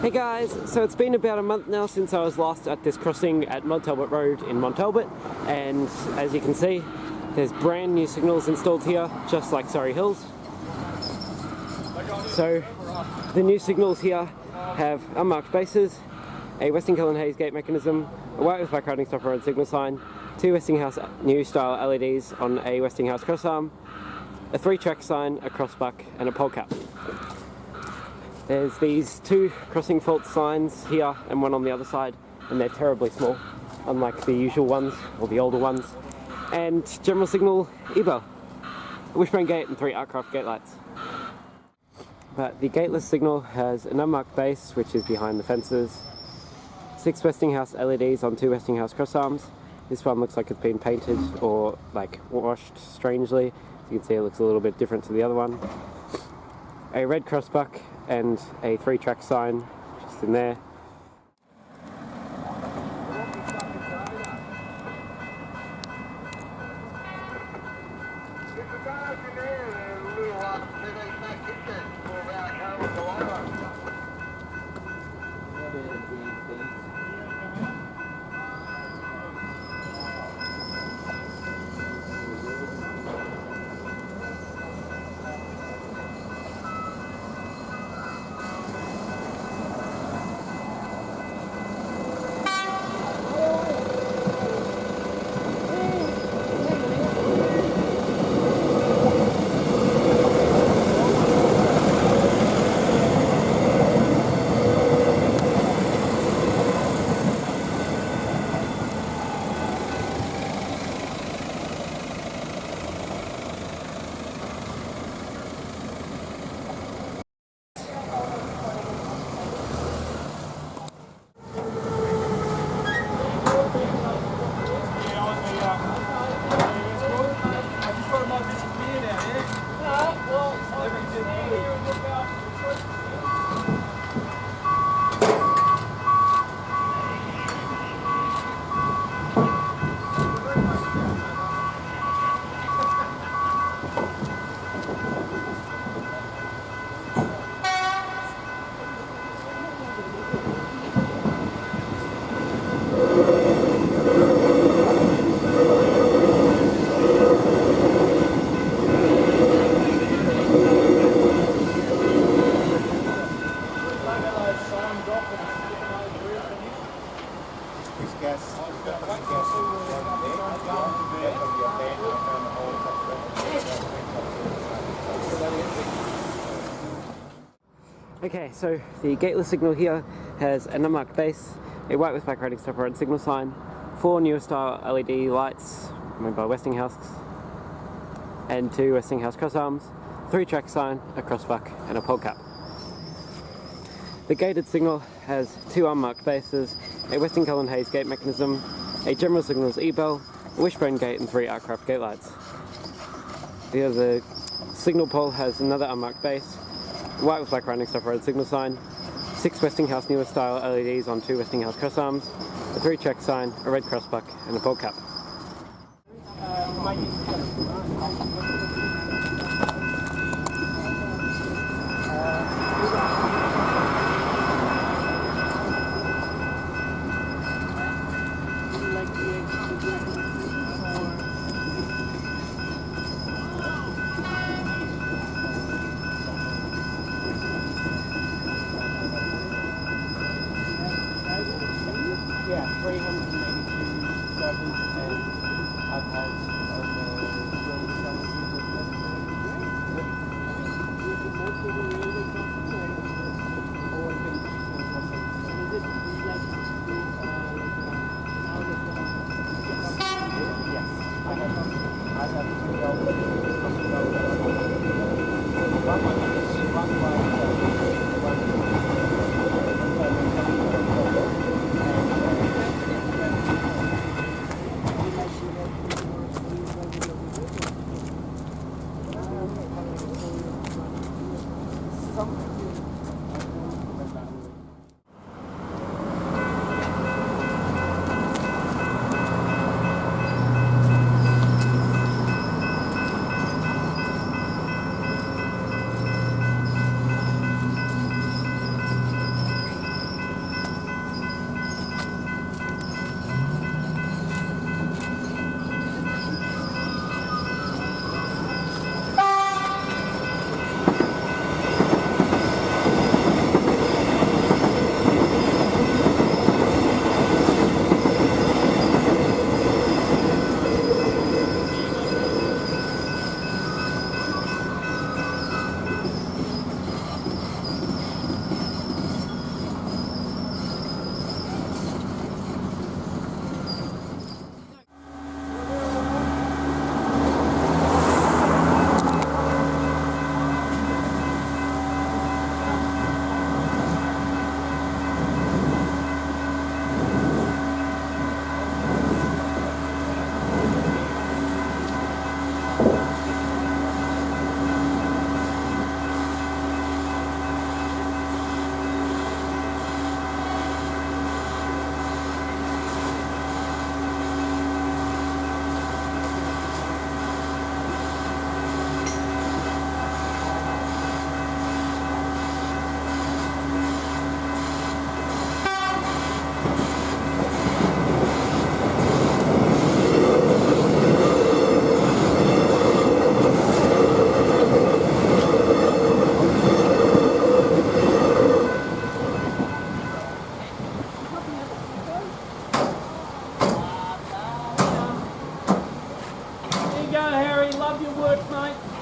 Hey guys, so it's been about a month now since I was last at this crossing at Mont Road in Mont, and as you can see, there's brand new signals installed here, just like Surrey Hills. So the new signals here have unmarked bases, a Westinghouse gate mechanism, a white with black riding stopper and signal sign, two Westinghouse new style LEDs on a Westinghouse Crossarm, a 3-track sign, a crossbuck and a pole cap. There's these two crossing fault signs here and one on the other side, and they're terribly small, unlike the usual ones or the older ones. And general signal e-bell, a Wishbone Gate and 3 Artcraft gate lights. But the gateless signal has an unmarked base, which is behind the fences, 6 Westinghouse LEDs on 2 Westinghouse Crossarms. This one looks like it's been painted or like washed strangely. As you can see, it looks a little bit different to the other one. A red crossbuck and a 3-track sign just in there. Okay, so the gateless signal here has an unmarked base, a white with black riding stopper and signal sign, 4 newer style LED lights made by Westinghouse, and 2 Westinghouse Crossarms, 3-track sign, a crossbuck and a pole cap. The gated signal has 2 unmarked bases, a Westinghouse gate mechanism, a general signals e-bell, a Wishbone Gate and 3 Artcraft gate lights. The signal pole has another unmarked base, white with black riding stopper and signal sign, 6 Westinghouse newer style LEDs on 2 Westinghouse Crossarms, a 3-track sign, a red crossbuck and a pole cap. Yeah, 382 and go, Harry. Love your work, mate.